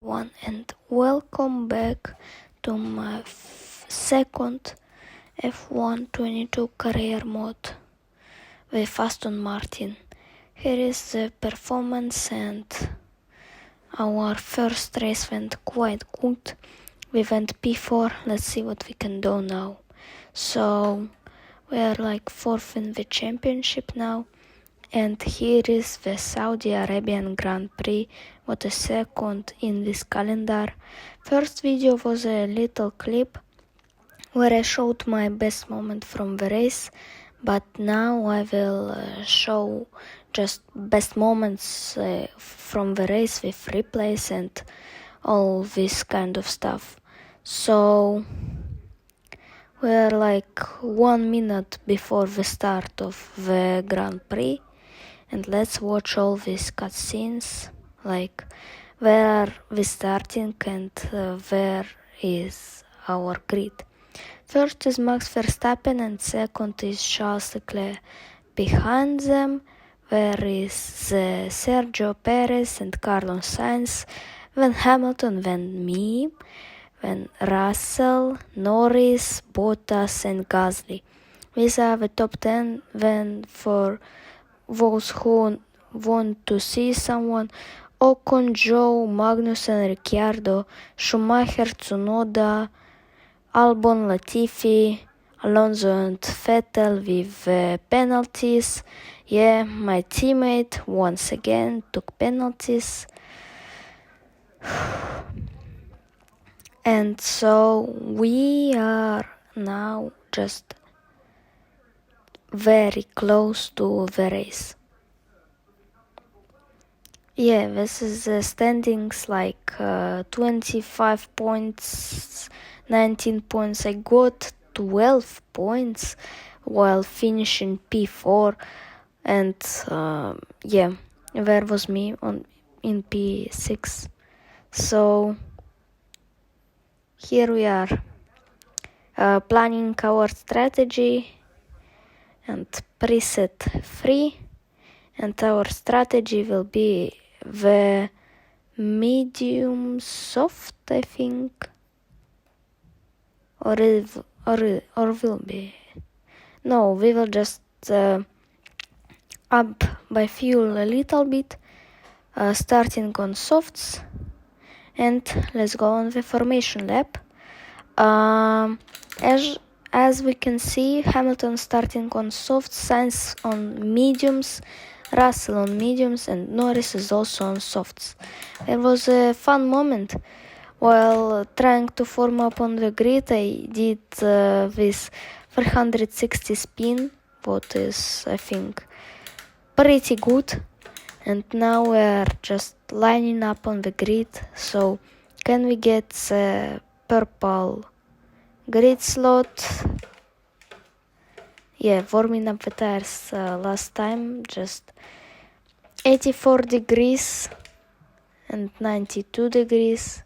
One and welcome back to my second F1 22 career mode with Aston Martin. Here is the performance, and our first race went quite good. We went P4. Let's see what we can do now. So we are like fourth in the championship now. And here is the Saudi Arabian Grand Prix, what a second in this calendar. First video was a little clip where I showed my best moment from the race, but now I will show just best moments from the race with replays and all this kind of stuff. So we're like 1 minute before the start of the Grand Prix. And let's watch all these cutscenes, like where are we starting and where is our grid. First is Max Verstappen and second is Charles Leclerc. Behind them, there is Sergio Perez and Carlos Sainz, then Hamilton, then me, then Russell, Norris, Bottas and Gasly. These are the top 10. Then for those who want to see someone: Ocon, Joe, Magnussen, Ricciardo, Schumacher, Tsunoda, Albon, Latifi, Alonso and Vettel with penalties. Yeah, my teammate once again took penalties. And so we are now just very close to the race. Yeah, this is the standings, like 25 points, 19 points. I got 12 points while finishing P4, and yeah, there was me in P6. So here we are planning our strategy and preset 3, and our strategy will be the medium soft, I think, or will be. No, we will just up by fuel a little bit, starting on softs, and let's go on the formation lap. As we can see, Hamilton starting on softs, Sainz on mediums, Russell on mediums, and Norris is also on softs. It was a fun moment. While trying to form up on the grid, I did this 360 spin, what is, I think, pretty good. And now we're just lining up on the grid. So can we get the purple grid slot? Yeah, warming up the tires last time, just 84 degrees and 92 degrees.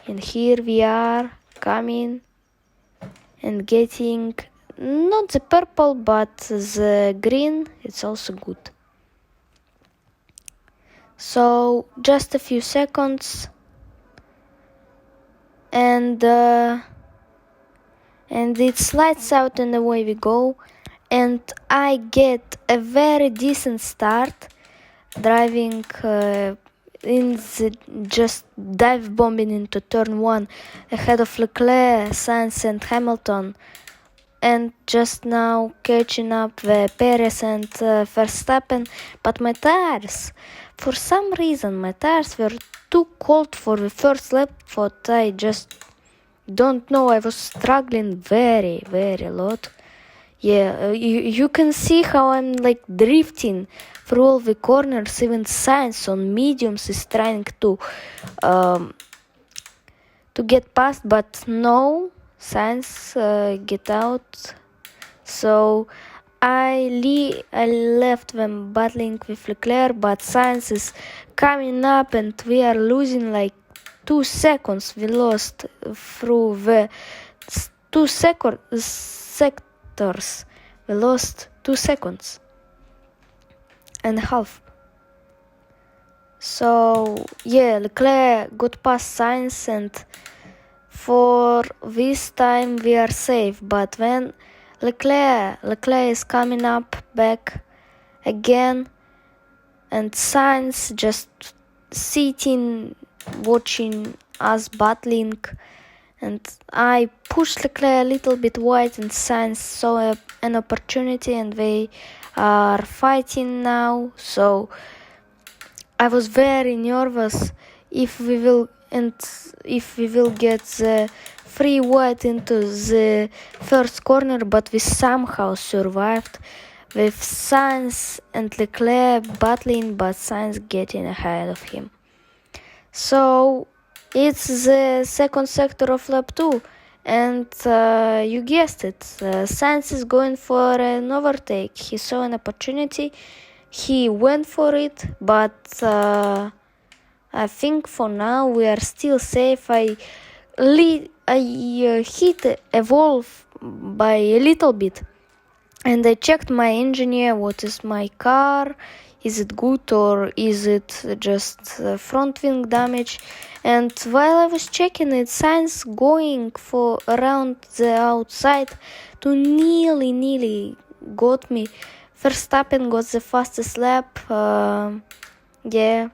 And here we are coming and getting not the purple but the green. It's also good. So just a few seconds, and it slides out and away we go. And I get a very decent start, driving just dive bombing into turn 1 ahead of Leclerc, Sainz and Hamilton, and just now catching up the Perez and Verstappen. But my tires, for some reason, my tires were too cold for the first lap. What I just don't know. I was struggling very a lot. Yeah, you can see how I'm like drifting through all the corners. Even Sainz on mediums is trying to get past, but no, Sainz get out. So I left them battling with Leclerc, but Sainz is coming up and we are losing like 2 seconds. We lost through the 2 sectors. We lost 2 seconds and a half. So yeah, Leclerc got past Sainz, and for this time we are safe. But when Leclerc is coming up back again, and Sainz just sitting watching us battling, and I pushed Leclerc a little bit wide, and Sainz saw an opportunity, and they are fighting now. So I was very nervous if we will get the free wide into the first corner, but we somehow survived with Sainz and Leclerc battling, but Sainz getting ahead of him. So it's the second sector of lap 2, and you guessed it, Sainz is going for an overtake. He saw an opportunity, he went for it, but I think for now we are still safe. I hit a wall by a little bit, and I checked my engineer, what is my car, is it good or is it just front wing damage. And while I was checking it, Sainz going for around the outside to nearly got me. Verstappen got the fastest lap, yeah,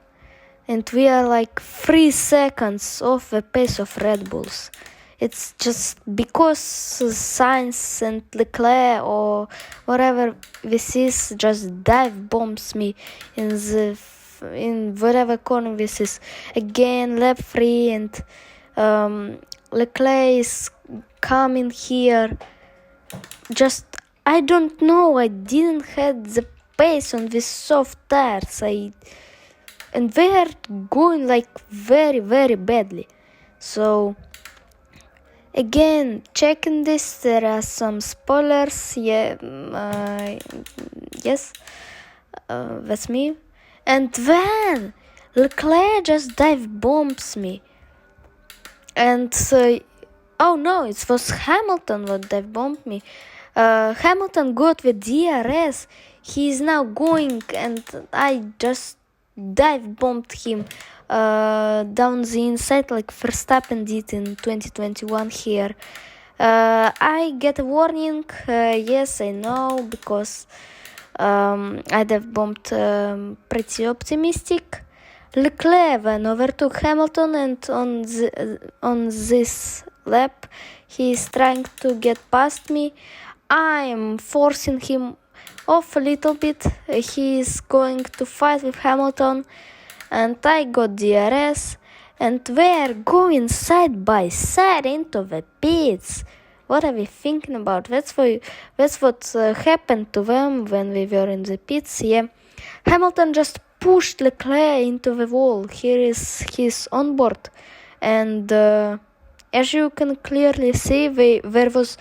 and we are like 3 seconds off the pace of Red Bulls. It's just because Sainz and Leclerc or whatever this is just dive bombs me in whatever corner this is. Again, lap 3, and Leclerc is coming here. Just, I don't know, I didn't have the pace on these soft tires. And they are going like very, very badly. So again, checking this, there are some spoilers. Yeah, yes, that's me. And then Leclerc just dive bombs me. And oh no, it was Hamilton what dive bombed me. Hamilton got the DRS. He is now going, and I just dive bombed him down the inside like Verstappen did in 2021 here. I get a warning, yes, I know, because I dive bombed pretty optimistic. Leclerc then overtook Hamilton, and on this lap he is trying to get past me. I am forcing him off a little bit. He is going to fight with Hamilton, and I got DRS, and we are going side by side into the pits. What are we thinking about? That's what happened to them when we were in the pits. Yeah, Hamilton just pushed Leclerc into the wall. Here is his onboard, and as you can clearly see, there was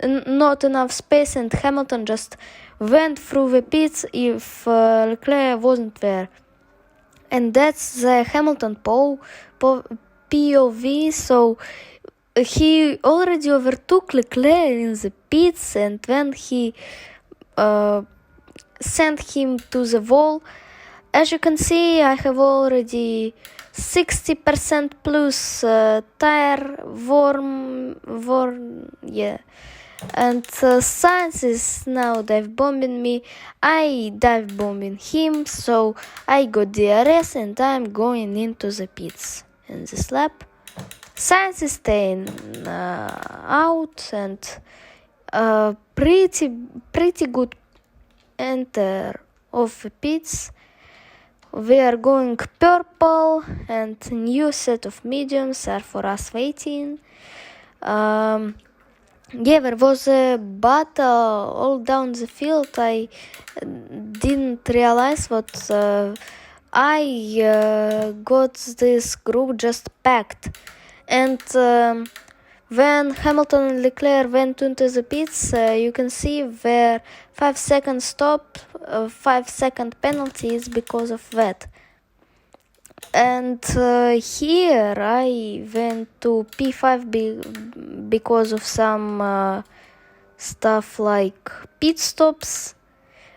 not enough space, and Hamilton just went through the pits if Leclerc wasn't there. And that's the Hamilton POV. So he already overtook Leclerc in the pits, and then he sent him to the wall. As you can see, I have already 60% plus tire warm, yeah. And Sainz is now dive bombing me. I dive bombing him, so I got DRS, and I'm going into the pits in this lap. Sainz is staying out, and pretty good enter of the pits. We are going purple, and new set of mediums are for us waiting. Yeah, there was a battle all down the field. I didn't realize what I got this group just packed. And when Hamilton and Leclerc went into the pits, you can see their 5-second stop, 5-second penalty is because of that. And here I went to P5 because of some stuff like pit stops.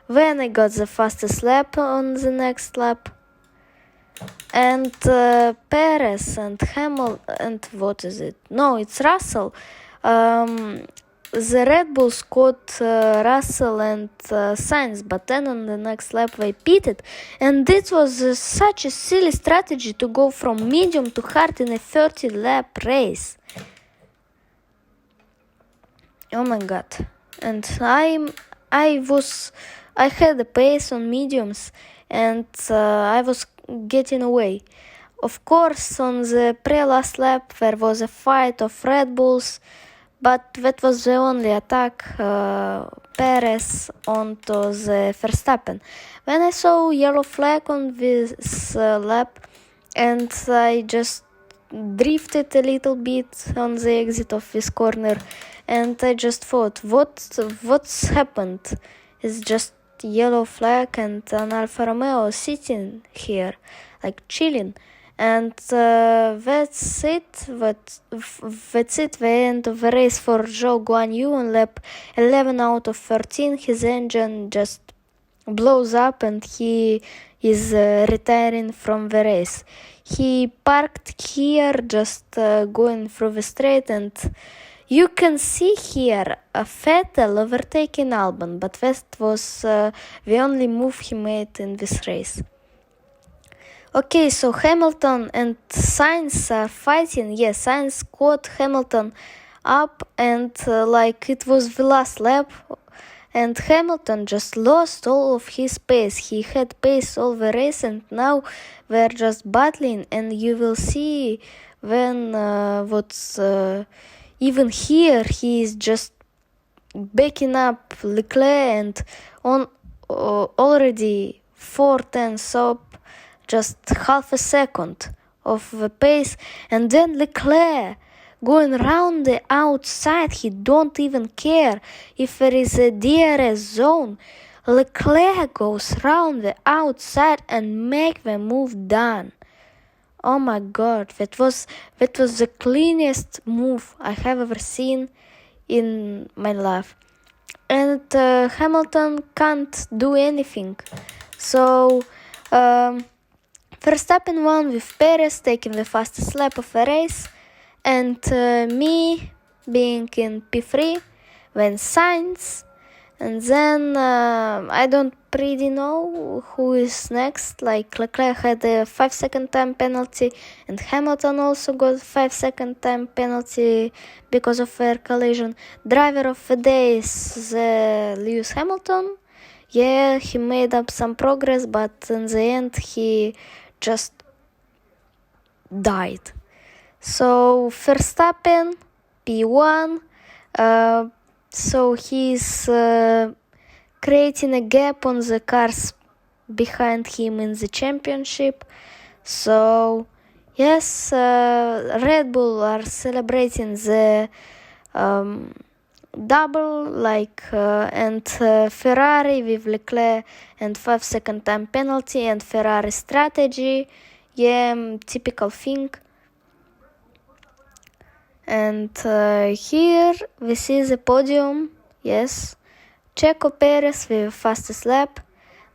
Then I got the fastest lap on the next lap. And Perez and Hamilton, and what is it? No, it's Russell. The Red Bulls caught Russell and Sainz, but then on the next lap they pitted. And this was such a silly strategy to go from medium to hard in a 30-lap race. Oh my god. And I had a pace on mediums, and I was getting away. Of course, on the pre-last lap there was a fight of Red Bulls, but that was the only attack Perez onto the Verstappen. When I saw yellow flag on this lap, and I just drifted a little bit on the exit of this corner, and I just thought, what's happened? It's just yellow flag and an Alfa Romeo sitting here, like chilling. And that's it. That's it. The end of the race for Zhou Guanyu on lap 11 out of 13. His engine just blows up and he is retiring from the race. He parked here, just going through the straight, and you can see here Vettel overtaking Albon, but that was the only move he made in this race. Okay, so Hamilton and Sainz are fighting. Yes, Sainz caught Hamilton up, and like it was the last lap, and Hamilton just lost all of his pace. He had pace all the race, and now they're just battling, and you will see when even here he is just backing up Leclerc and on already 4/10 up, just half a second of the pace, and then Leclerc going around the outside. He don't even care if there is a DRS zone. Leclerc goes around the outside and make the move done. Oh my god, that was the cleanest move I have ever seen in my life. And Hamilton can't do anything. So Verstappen won with Perez taking the fastest lap of the race, and me being in P3 when Sainz, and then I don't pretty know who is next. Like Leclerc had a 5-second time penalty, and Hamilton also got 5-second time penalty because of their collision. Driver of the day is Lewis Hamilton. Yeah, he made up some progress, but in the end he just died. So Verstappen P1, so he's creating a gap on the cars behind him in the championship. So yes, Red Bull are celebrating the double, like and Ferrari with Leclerc and 5-second time penalty and Ferrari strategy. Yeah, typical thing. And here we see the podium. Yes, Checo Perez with fastest lap,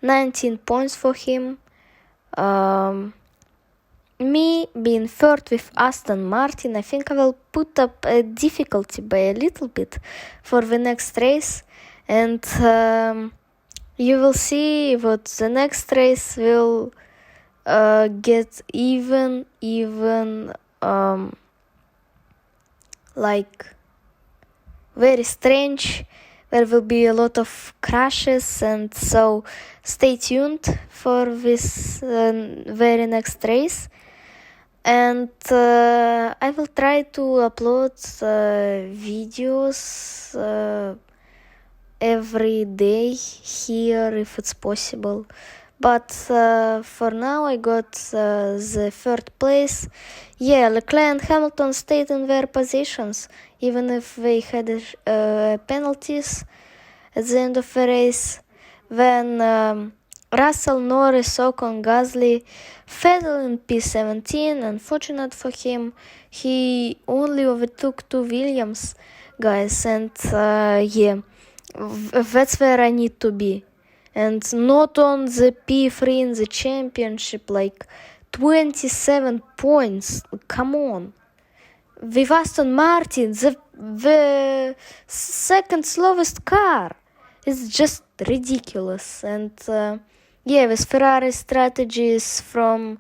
19 points for him. Me being third with Aston Martin. I think I will put up a difficulty by a little bit for the next race, and you will see what the next race will get even like very strange. There will be a lot of crashes, and so stay tuned for this very next race. And I will try to upload videos every day here if it's possible. But for now I got the third place. Yeah, Leclerc and Hamilton stayed in their positions, even if they had penalties at the end of the race. Then Russell, Norris, Ocon, Gasly, Vettel in P17. Unfortunate for him, he only overtook 2 Williams guys, and yeah, that's where I need to be. And not on the P3 in the championship, like 27 points. Come on. With Aston Martin, the second slowest car. It's just ridiculous. And with Ferrari strategies from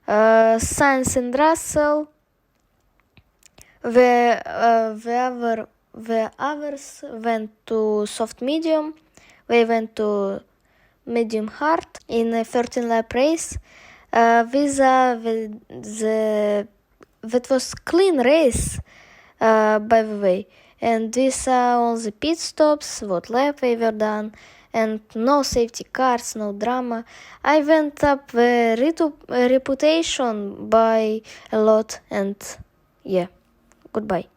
Sainz and Russell, the others went to soft medium. They went to medium hard in a 13-lap race. That was clean race, by the way. And these are all the pit stops, what lap they were done, and no safety cars, no drama. I went up the reputation by a lot, and goodbye.